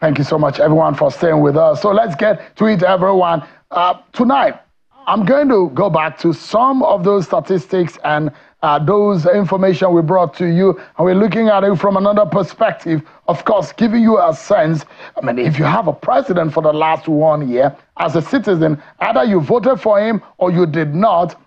Thank you so much, everyone, for staying with us. So let's get to it, everyone. Tonight, I'm going to go back to some of those statistics and those information we brought to you, and we're looking at it from another perspective, of course, giving you a sense. I mean, if you have a president for the last 1 year, as a citizen, either you voted for him or you did not,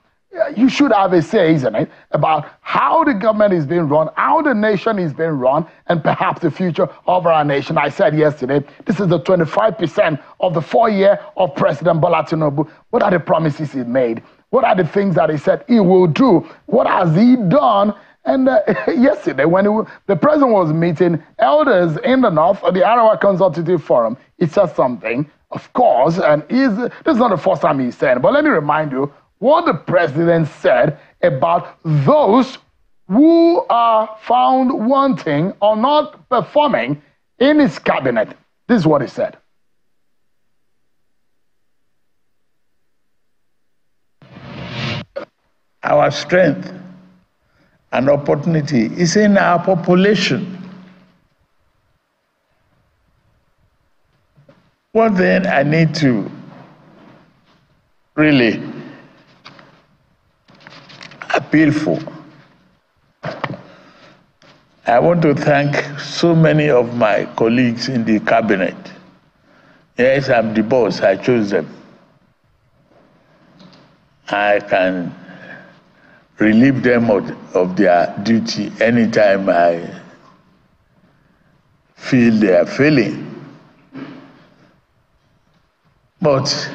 you should have a say, isn't it, about how the government is being run, how the nation is being run, and perhaps the future of our nation. I said yesterday, this is the 25% of the 4 year of President Bola Tinubu. What are the promises he made? What are the things that he said he will do? What has he done? And yesterday, when the president was meeting elders in the north at the Arawa Consultative Forum, he said something, of course, and this is not the first time he's saying it, but let me remind you what the president said about those who are found wanting or not performing in his cabinet. This is what he said. Our strength and opportunity is in our population. One thing I need to really appeal for. I want to thank so many of my colleagues in the cabinet. Yes, I'm the boss, I chose them. I can relieve them of their duty anytime I feel they are failing. But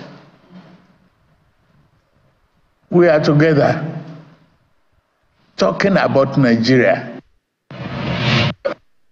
we are together talking about Nigeria.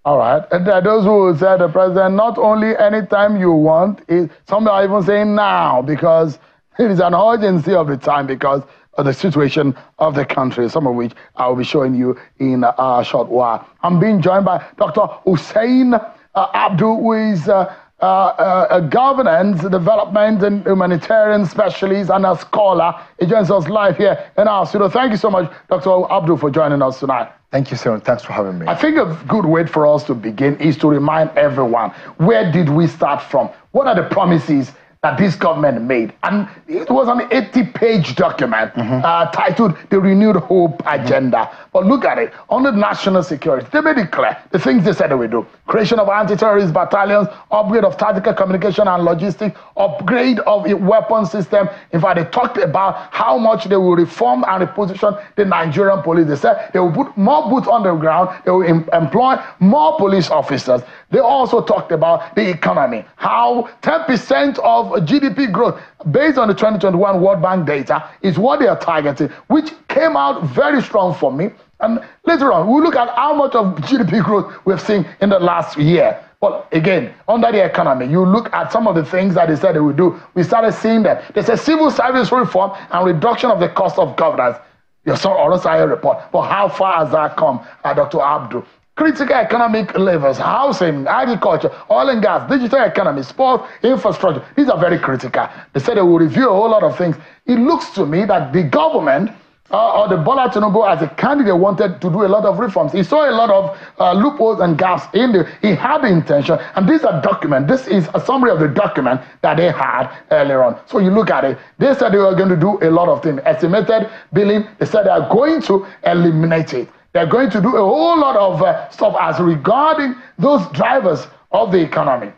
All right. And those who said the president, not only anytime you want, some are even saying now, because it is an urgency of the time because of the situation of the country, some of which I will be showing you in a short while. I'm being joined by Dr. Hussein Abdul, who is a governance, development, and humanitarian specialist and a scholar. He joins us live here in our studio. Thank you so much, Dr. Abdul, for joining us tonight. Thank you, sir. Thanks for having me. I think a good way for us to begin is to remind everyone, where did we start from? What are the promises that this government made? And it was an 80-page document titled The Renewed Hope Agenda. But look at it. Under national security, they made it clear the things they said they would do. Creation of anti-terrorist battalions, upgrade of tactical communication and logistics, upgrade of a weapon system. In fact, they talked about how much they will reform and reposition the Nigerian police. They said they will put more boots on the ground. They will employ more police officers. They also talked about the economy, how 10% of GDP growth based on the 2021 World Bank data is what they are targeting, which came out very strong for me. And later on, we'll look at how much of GDP growth we've seen in the last year. But again, under the economy, you look at some of the things that they said they would do. We started seeing that there's a civil service reform and reduction of the cost of governance. Your Orosaya report. But how far has that come, Dr. Abdul? Critical economic levers, housing, agriculture, oil and gas, digital economy, sports, infrastructure. These are very critical. They said they will review a whole lot of things. It looks to me that the government or the Bola Tinubu as a candidate wanted to do a lot of reforms. He saw a lot of loopholes and gaps in there. He had the intention, and this is a document. This is a summary of the document that they had earlier on. So you look at it. They said they were going to do a lot of things. Estimated billing, they said they are going to eliminate it. They're going to do a whole lot of stuff as regarding those drivers of the economy.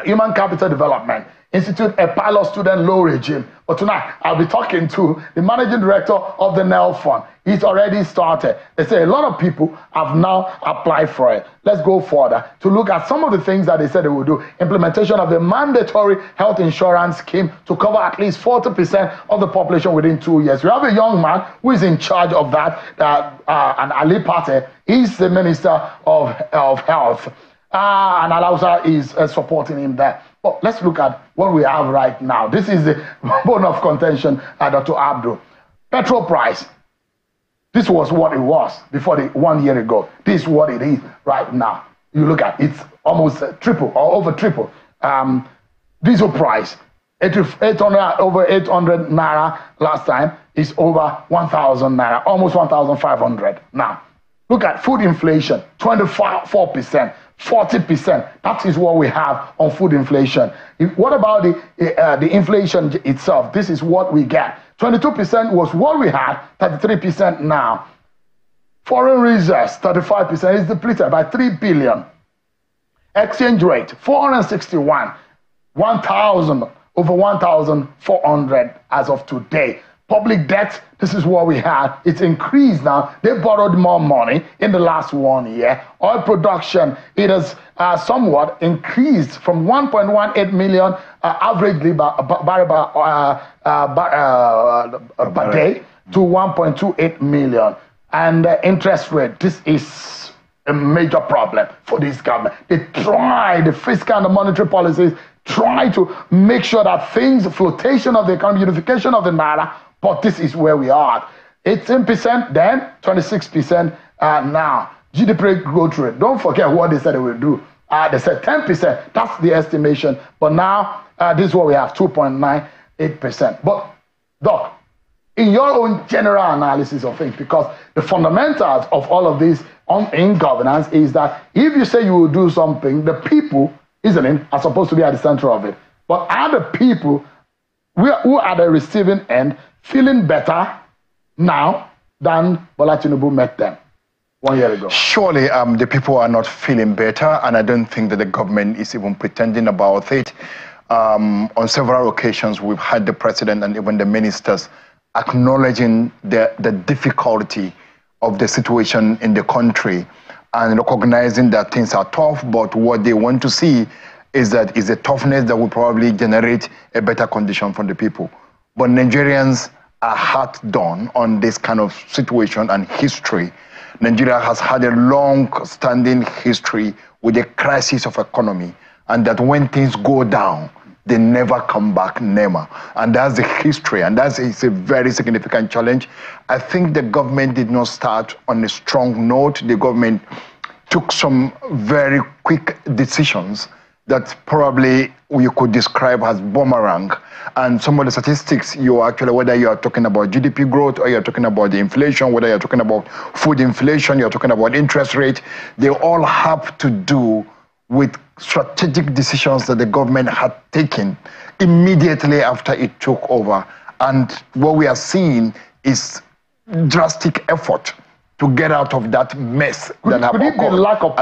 Human capital development, institute a pilot student loan regime. But tonight, I'll be talking to the managing director of the NEL Fund. He's already started. They say a lot of people have now applied for it. Let's go further to look at some of the things that they said they will do. Implementation of the mandatory health insurance scheme to cover at least 40% of the population within 2 years. We have a young man who is in charge of that, and Ali Pate. He's the Minister of Health. And Alausa is supporting him there. But let's look at what we have right now. This is the bone of contention, Dr. Abdul. Petrol price. This was what it was before 1 year ago. This is what it is right now. You look at it, it's almost triple or over triple. Diesel price, 800 over 800 naira last time is over 1,000 naira, almost 1,500 now. Look at food inflation, 24%. 40%. That is what we have on food inflation. What about the inflation itself? This is what we get. 22% was what we had, 33% now. Foreign reserves, 35%, is depleted by 3 billion. Exchange rate, 461. 1,000, over 1,400 as of today. Public debt, this is what we had. It's increased now. They borrowed more money in the last 1 year. Oil production, it has somewhat increased from 1.18 million averagely per day to 1.28 million. And interest rate, this is a major problem for this government. They try, the fiscal and the monetary policies, try to make sure that things, flotation of the economy, unification of the naira, but this is where we are. 18% then, 26% now. GDP growth rate, don't forget what they said they will do. They said 10%, that's the estimation. But now, this is what we have, 2.98%. But, Doc, in your own general analysis of things, because the fundamentals of all of this in governance is that if you say you will do something, the people, isn't it, are supposed to be at the center of it. But are the people who are at the receiving end feeling better now than Bola Tinubu met them 1 year ago? Surely the people are not feeling better, and I don't think that the government is even pretending about it. On several occasions, we've had the president and even the ministers acknowledging the difficulty of the situation in the country and recognizing that things are tough, but what they want to see is that is a toughness that will probably generate a better condition for the people. But Nigerians are hard done on this kind of situation and history. Nigeria has had a long-standing history with a crisis of economy, and that when things go down, they never come back, never. And that's the history, and that's a very significant challenge. I think the government did not start on a strong note. The government took some very quick decisions that probably you could describe as boomerang. And some of the statistics, whether you are talking about GDP growth or you're talking about the inflation, whether you're talking about food inflation, you're talking about interest rate, they all have to do with strategic decisions that the government had taken immediately after it took over. And what we are seeing is drastic effort to get out of that mess that have occurred. Could it be lack of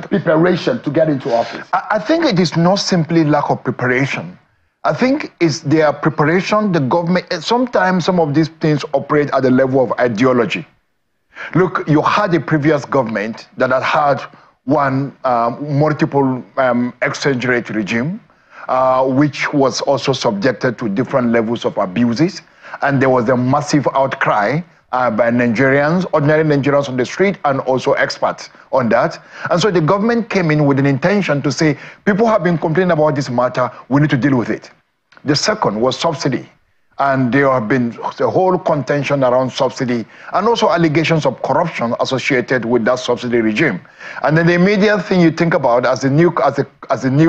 preparation to get into office? I think it is not simply lack of preparation. I think it's their preparation, the government. Sometimes some of these things operate at the level of ideology. Look, you had a previous government that had one multiple exchange rate regime, which was also subjected to different levels of abuses. And there was a massive outcry by Nigerians, ordinary Nigerians on the street, and also experts on that. And so the government came in with an intention to say, people have been complaining about this matter, we need to deal with it. The second was subsidy. And there have been a whole contention around subsidy and also allegations of corruption associated with that subsidy regime. And then the immediate thing you think about as a new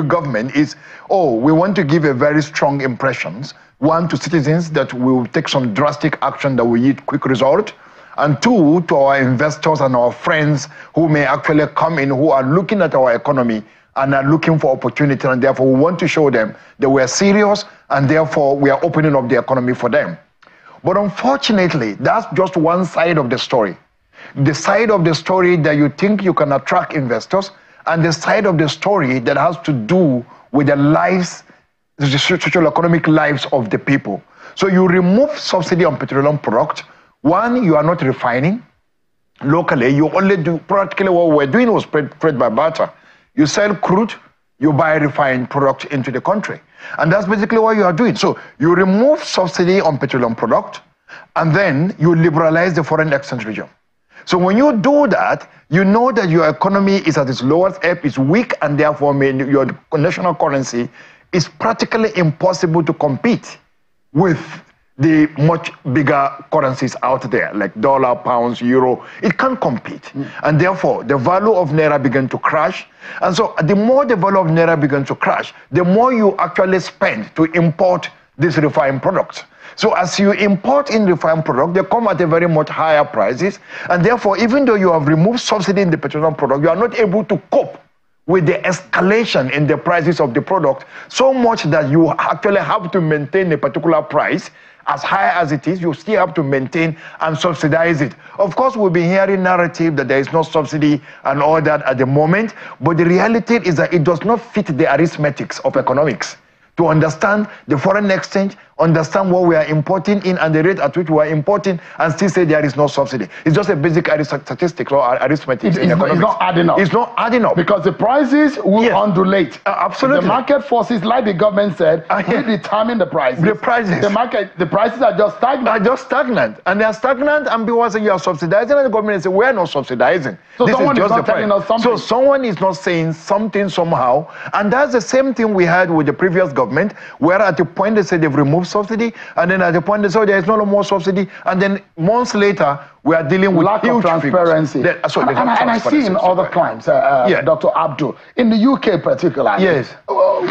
government is, oh, we want to give a very strong impressions. One, to citizens that we will take some drastic action that will yield quick result. And two, to our investors and our friends who may actually come in, who are looking at our economy and are looking for opportunity, and therefore we want to show them that we are serious, and therefore we are opening up the economy for them. But unfortunately, that's just one side of the story. The side of the story that you think you can attract investors, and the side of the story that has to do with the lives, the socio-economic lives of the people. So you remove subsidy on petroleum product. One, you are not refining. Locally, you only do, practically what we're doing was trade by barter. You sell crude, you buy refined product into the country. And that's basically what you are doing. So you remove subsidy on petroleum product, and then you liberalize the foreign exchange regime. So when you do that, you know that your economy is at its lowest ebb, is weak, and therefore your national currency is practically impossible to compete with the much bigger currencies out there, like dollar, pounds, euro. It can't compete. And therefore, the value of Naira began to crash. And so the more the value of Naira began to crash, the more you actually spend to import these refined products. So as you import in refined product, they come at a very much higher prices. And therefore, even though you have removed subsidy in the petroleum product, you are not able to cope with the escalation in the prices of the product, so much that you actually have to maintain a particular price, as high as it is, you still have to maintain and subsidize it. Of course, we'll be hearing narrative that there is no subsidy and all that at the moment, but the reality is that it does not fit the arithmetics of economics. To understand the foreign exchange, understand what we are importing in and the rate at which we are importing, and still say there is no subsidy. It's just a basic statistics or arithmetic in economics. It's not adding up. It's not adding up. Because the prices will undulate. Absolutely. The market forces, like the government said, will determine the prices. The prices. The prices are just stagnant. And they are stagnant, and people say you are subsidizing, and the government say we are not subsidizing. So someone is not telling us something. So someone is not saying something somehow, and that's the same thing we had with the previous government, where at the point they said they've removed subsidy, and then at the point they say there is no more subsidy, and then months later we are dealing with lack of transparency. And I see in other climes, Dr. Abdul, in the UK particularly. Yes.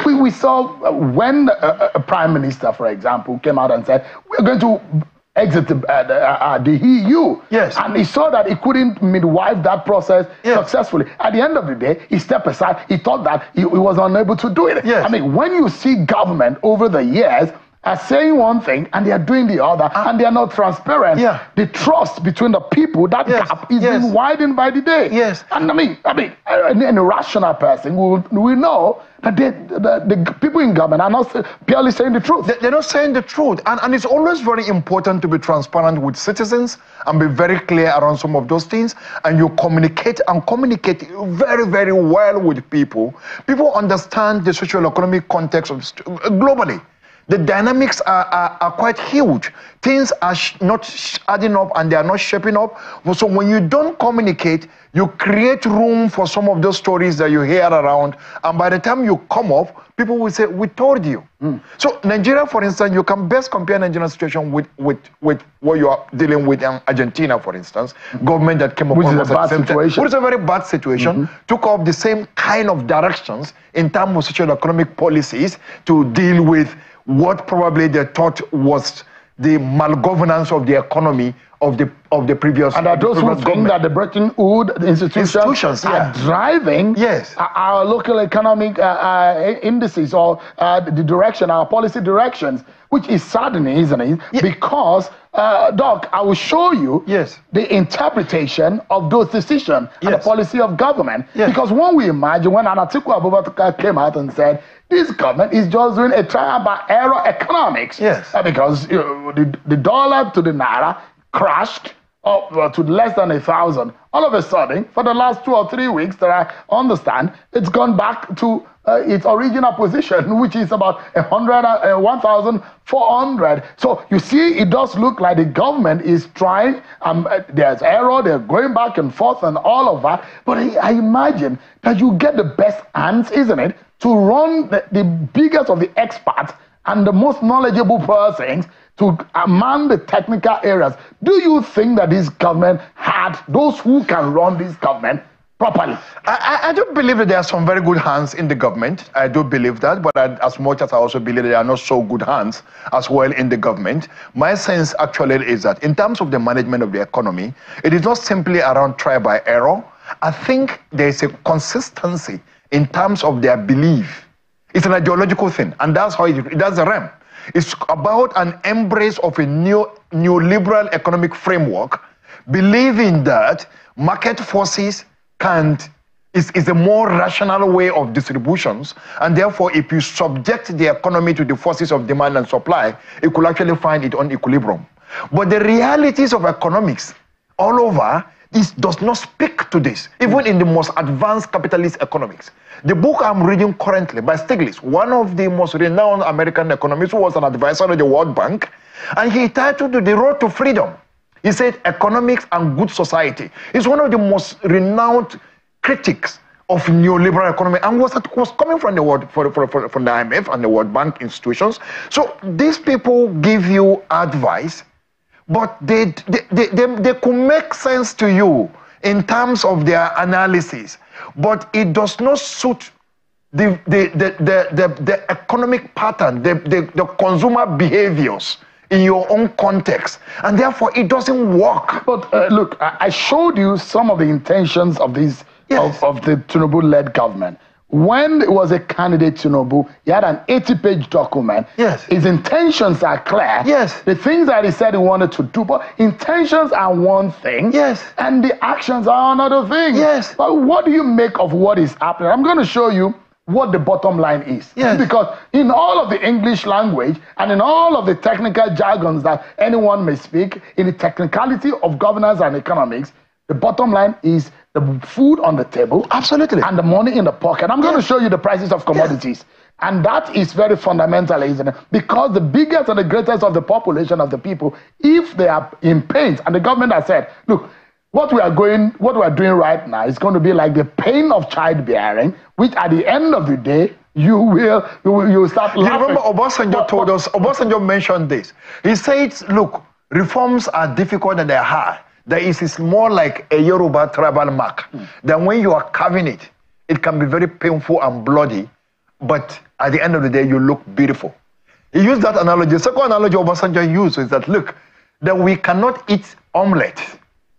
We saw when a prime minister, for example, came out and said we're going to exit the EU. Yes. And he saw that he couldn't midwife that process successfully. At the end of the day, he stepped aside. He thought that he was unable to do it. Yes. I mean, when you see government over the years are saying one thing and they are doing the other, and they are not transparent, the trust between the people, that gap is being widened by the day. Yes. And I mean, any rational person will know that the people in government are not purely saying the truth. They're not saying the truth. And it's always very important to be transparent with citizens and be very clear around some of those things. And you communicate very, very well with people. People understand the socio-economic context of globally. The dynamics are quite huge. Things are not adding up and they are not shaping up. So when you don't communicate, you create room for some of those stories that you hear around. And by the time you come up, people will say, we told you. So Nigeria, for instance, you can best compare Nigerian situation with what you are dealing with in Argentina, for instance. Government that came up with a bad situation. Which is a very bad situation. Took up the same kind of directions in terms of socio-economic policies to deal with what probably they thought was the malgovernance of the economy of the previous. And are those who think that the Bretton Woods institutions are driving our local economic indices or the direction, our policy directions, which is saddening, isn't it? Because, Doc, I will show you the interpretation of those decisions and the policy of government. Because when we imagine, when Atiku Abubakar came out and said, this government is just doing a trial by error economics. Because the dollar to the naira crashed up to less than 1,000. All of a sudden, for the last 2 or 3 weeks that I understand, it's gone back to its original position, which is about 1,400. So you see, it does look like the government is trying. There's error, they're going back and forth and all of that. But I imagine that you get the best hands, isn't it, to run the biggest of the experts and the most knowledgeable persons to man the technical areas. Do you think that this government had those who can run this government properly? I do believe that there are some very good hands in the government. I do believe that, but as much as I also believe there are not so good hands as well in the government, my sense actually is that in terms of the management of the economy, it is not simply around try by error. I think there is a consistency in terms of their belief. It's an ideological thing, and that's how that's the realm. It's about an embrace of a neoliberal economic framework, believing that market forces is a more rational way of distributions, and therefore if you subject the economy to the forces of demand and supply, it could actually find its own equilibrium. But the realities of economics all over, this does not speak to this, even in the most advanced capitalist economics. The book I'm reading currently by Stiglitz, one of the most renowned American economists who was an advisor of the World Bank, and he titled it The Road to Freedom. He said economics and good society. He's one of the most renowned critics of neoliberal economy and was coming from the from the IMF and the World Bank institutions. So these people give you advice, but they could make sense to you in terms of their analysis, but it does not suit the economic pattern, the consumer behaviors in your own context, and therefore it doesn't work. But look, I showed you some of the intentions of this of the Tinubu-led government. When it was a candidate Tinubu, he had an 80-page document. Yes. His intentions are clear. Yes. The things that he said he wanted to do, but intentions are one thing. Yes. And the actions are another thing. Yes. But what do you make of what is happening? I'm going to show you what the bottom line is. Yes. Because in all of the English language and in all of the technical jargons that anyone may speak, in the technicality of governance and economics, the bottom line is the food on the table. Absolutely. And the money in the pocket. I'm going to show you the prices of commodities. And that is very fundamental, isn't it? Because the biggest and the greatest of the population of the people, if they are in pain, and the government has said, look, what we are doing right now is going to be like the pain of childbearing, which at the end of the day, you will start laughing. You remember Obasanjo told us, Obasanjo mentioned this. He said, look, reforms are difficult and they're hard. That is more like a Yoruba tribal mark. That when you are carving it, it can be very painful and bloody, but at the end of the day, you look beautiful. He used that analogy. The second analogy Obasanjo used is that, look, that we cannot eat omelette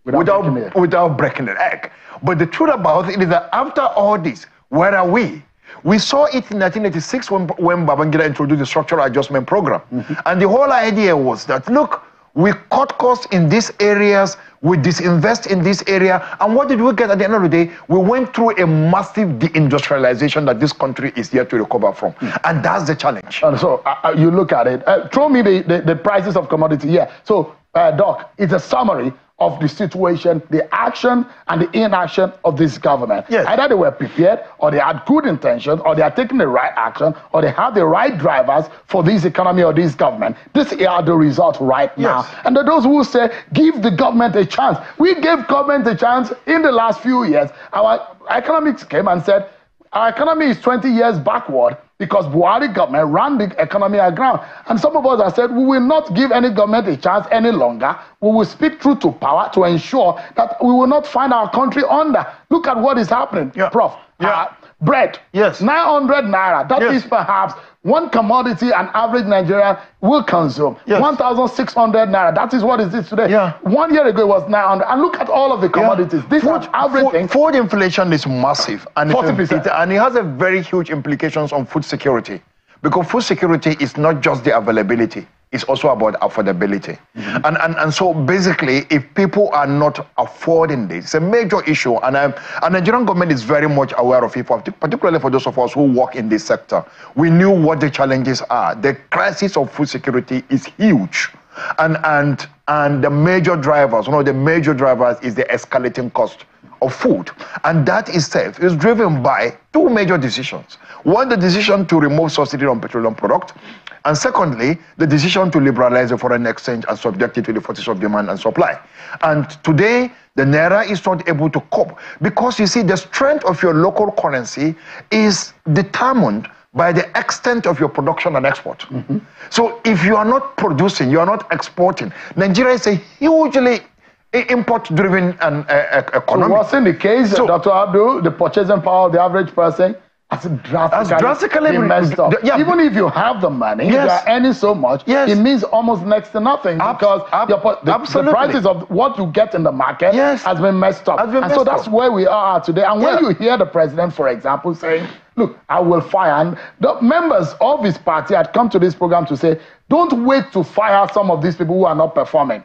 without breaking the egg. But the truth about it is that after all this, where are we? We saw it in 1986 when Babangida introduced the structural adjustment program. And the whole idea was that, look, we cut costs in these areas, we disinvest in this area, and what did we get at the end of the day? We went through a massive deindustrialization that this country is yet to recover from. And that's the challenge. And so you look at it, throw me the prices of commodity. Yeah. So, Doc, it's a summary of the situation, the action and the inaction of this government. Yes. Either they were prepared, or they had good intentions, or they are taking the right action, or they have the right drivers for this economy or this government. This are the results right now. Yes. And those who say, give the government a chance. We gave government a chance in the last few years. Our economics came and said, our economy is 20 years backward because Buhari government ran the economy aground. And some of us have said, we will not give any government a chance any longer. We will speak truth to power to ensure that we will not find our country under. Look at what is happening, Prof. Bread, 900 naira. That is perhaps one commodity an average Nigerian will consume. 1,600 naira. That is what it is today. 1 year ago it was 900. And look at all of the commodities. This is everything. Food inflation is massive, and 40%. And it has a very huge implications on food security. Because food security is not just the availability, it's also about affordability. And so basically, if people are not affording this, it's a major issue. And the Nigerian government is very much aware of it, particularly for those of us who work in this sector. We knew what the challenges are. The crisis of food security is huge. And the major drivers, one of the major drivers is the escalating cost of food. And that itself is driven by two major decisions. One, the decision to remove subsidy on petroleum product. And secondly, the decision to liberalize the foreign exchange and subject it to the forces of demand and supply. And today, the Naira is not able to cope because, you see, the strength of your local currency is determined by the extent of your production and export. So if you are not producing, you are not exporting. Nigeria is a hugely import-driven economy. So what's in the case, Dr. Abdul, the purchasing power of the average person has drastically been messed up. Even if you have the money, you are earning so much, it means almost next to nothing because the prices of what you get in the market has been messed up. And so that's where we are today. And when you hear the president, for example, saying, look, I will fire, and the members of his party had come to this program to say, don't wait to fire some of these people who are not performing.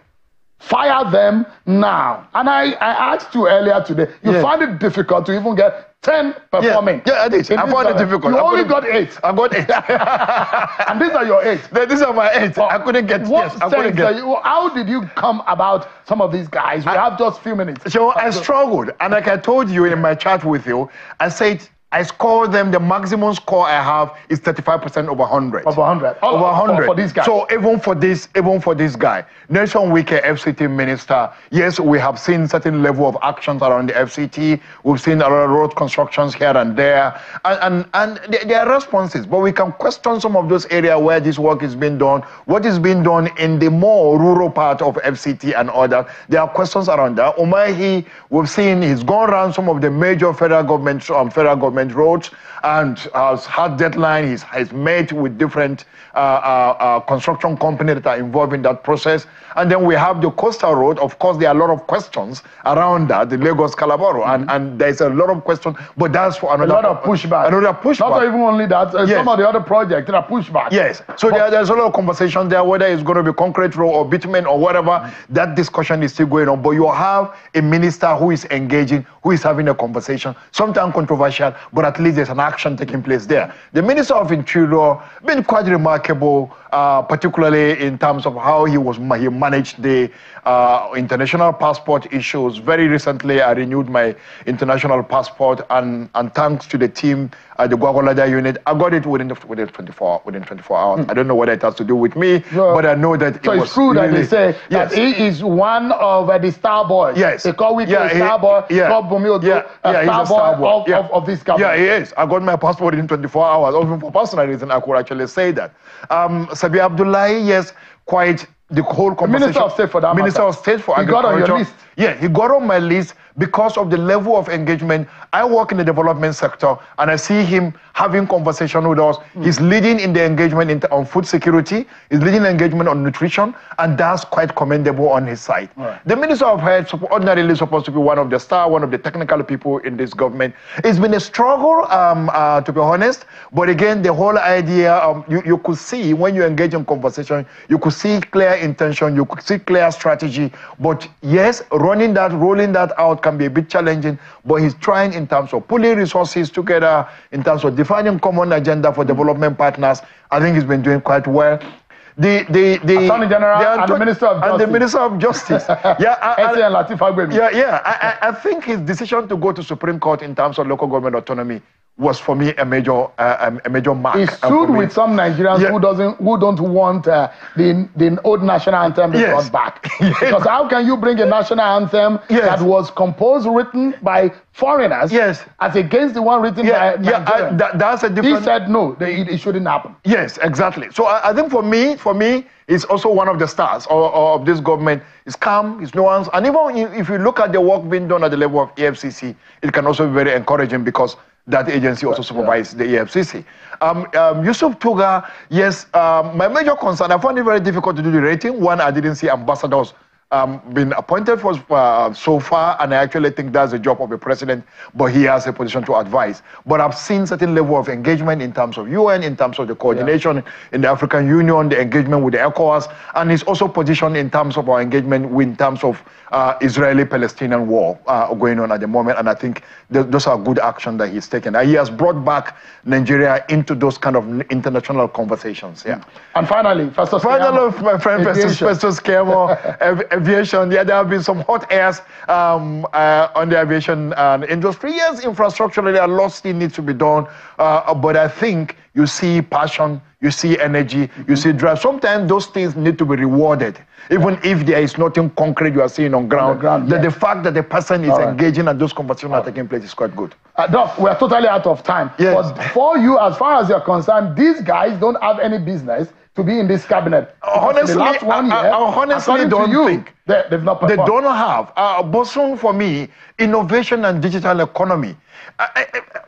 Fire them now. And I asked you earlier today, you found it difficult to even get 10 performing. I did. I found it difficult. You only got 8. I got 8. And these are your 8. These are my 8. I couldn't get. How did you come about some of these guys? We have just a few minutes. So I struggled. And like I told you in my chat with you, I said, I scored them, the maximum score I have is 35% over 100. Over 100. Over 100. For this guy. So even for this guy, Nelson Wike, FCT minister, yes, we have seen certain level of actions around the FCT. We've seen a lot of road constructions here and there. And there are responses, but we can question some of those areas where this work is being done. What is being done in the more rural part of FCT and other. There are questions around that. Umahi, we've seen he's gone around some of the major federal government government roads and has had deadline. He's met with different construction companies that are involved in that process. And then we have the coastal road. Of course, there are a lot of questions around that, the Lagos-Calabar, and there's a lot of questions, but that's for another... A lot of pushback. Another pushback. Not even only that, some of the other projects that are pushback. Yes, so there's a lot of conversation there, whether it's going to be concrete road or bitumen or whatever, that discussion is still going on, but you have a minister who is engaging, who is having a conversation, sometimes controversial, but at least there's an action taking place there. The Minister of Interior been quite remarkable, particularly in terms of how he managed the international passport issues. Very recently, I renewed my international passport, and thanks to the team at the Gwagwalada unit, I got it within 24 hours. I don't know whether it has to do with me, but I know that so it was it's true really, that they say that he is one of the star boys. Yes. They call a star boy, call Bumiodo a star boy of this government. Yeah, he is. I got my passport in 24 hours. Even for personal reason, I could actually say that. Sabi Abdullahi, yes, quite the whole conversation. Minister of State for that Minister of State for Agriculture. He got on your list. Yeah, he got on my list because of the level of engagement. I work in the development sector, and I see him having conversation with us. He's leading in the engagement on food security. He's leading engagement on nutrition, and that's quite commendable on his side. Right. The Minister of Health ordinarily supposed to be one of the star, one of the technical people in this government. It's been a struggle, to be honest. But again, the whole idea, you could see when you engage in conversation, you could see clear intention, you could see clear strategy. But yes, rolling that out can be a bit challenging, but he's trying in terms of pulling resources together, in terms of defining common agenda for development partners. I think he's been doing quite well. The Attorney General and the Minister of Justice. And the Minister of Justice. I think his decision to go to Supreme Court in terms of local government autonomy was for me a major mark. He's sued with some Nigerians who don't want the old national anthem brought back. Because how can you bring a national anthem that was composed, written by foreigners, as against the one written by Nigerians? That's a different... He said no, it shouldn't happen. Yes, exactly. So I think for me, it's also one of the stars of this government. It's calm, it's nuanced, and even if you look at the work being done at the level of EFCC, it can also be very encouraging because that agency also supervises the EFCC. Yusuf Tuga, yes, my major concern, I found it very difficult to do the rating. One, I didn't see ambassadors been appointed for so far, and I actually think that's the job of the president, but he has a position to advise. But I've seen certain level of engagement in terms of UN, in terms of the coordination in the African Union, the engagement with the ECOWAS, and he's also positioned in terms of our engagement in terms of Israeli-Palestinian war going on at the moment, and I think those are good action that he's taken. He has brought back Nigeria into those kind of international conversations. And finally, Festus my friend Festus Kemo, aviation. There have been some hot airs on the aviation industry. Yes, infrastructure, there are lots that needs to be done, but I think you see passion, you see energy, you see drive. Sometimes those things need to be rewarded, even if there is nothing concrete you are seeing on ground. The fact that the person is engaging and those conversations are taking place is quite good. Doc, we are totally out of time. But for you, as far as you're concerned, these guys don't have any business to be in this cabinet. Honestly, the last 1 year, I honestly don't think they've not performed. They don't have. Bosun, for me, innovation and digital economy.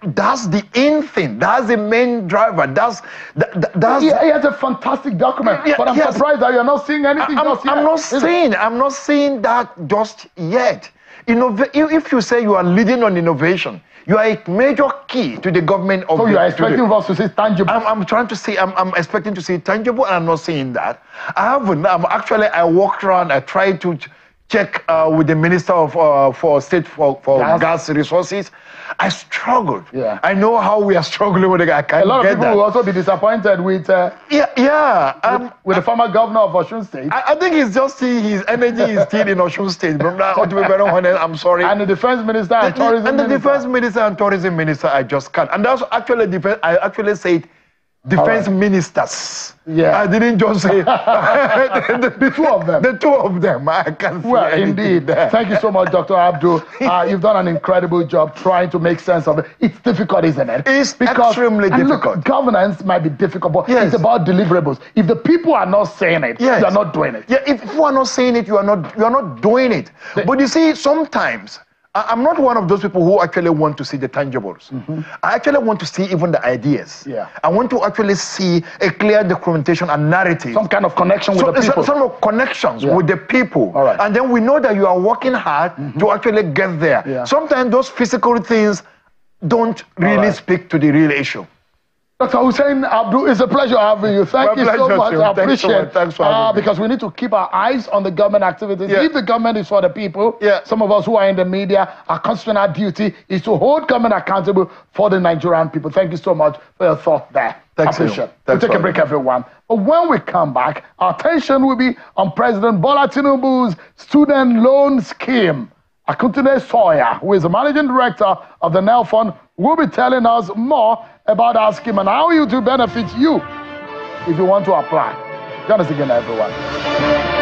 That's the in thing. That's the main driver. He has a fantastic document, but I'm surprised that you're not seeing anything. I'm not seeing that just yet. If you say you are leading on innovation, you are a major key to the government of. So you are expecting us to see tangible. I'm trying to see. I'm expecting to see tangible, and I'm not seeing that. I walked around. I tried to check with the Minister for State for gas resources. I struggled. I know how we are struggling with it. I can't A lot of get people will also be disappointed with with the former governor of Osun State. I think it's just his energy is still in Osun State. To be very honest, I'm sorry. And the defense minister and tourism minister. And the defense minister and tourism minister, I just can't. And that's actually I actually said defense ministers. I didn't just say the two of them. The two of them. I can't see indeed. Thank you so much, Dr. Abdul. You've done an incredible job trying to make sense of it. It's difficult, isn't it? It's extremely difficult. Look, governance might be difficult, but it's about deliverables. If the people are not saying it, you are not doing it. If you are not saying it, you are not doing it. But you see, sometimes I'm not one of those people who actually want to see the tangibles. I actually want to see even the ideas. Yeah. I want to actually see a clear documentation and narrative. Some kind of connection with the people. Some of connections with the people. All right. And then we know that you are working hard to actually get there. Yeah. Sometimes those physical things don't really speak to the real issue. Dr. Hussein Abdul, it's a pleasure having you. Thank you so much. I appreciate it. Thanks for having me. Because we need to keep our eyes on the government activities. Yeah. If the government is for the people, Yeah. some of us who are in the media, our constitutional duty is to hold government accountable for the Nigerian people. Thank you so much for your thought there. Thanks, I appreciate it. We'll Thanks take for a break, having me. everyone. But when we come back, our attention will be on President Bola Tinubu's student loan scheme. Akuntunde Sawyer, who is the managing director of the NEL Fund, will be telling us more about our scheme and how it will benefit you if you want to apply. Join us again, everyone.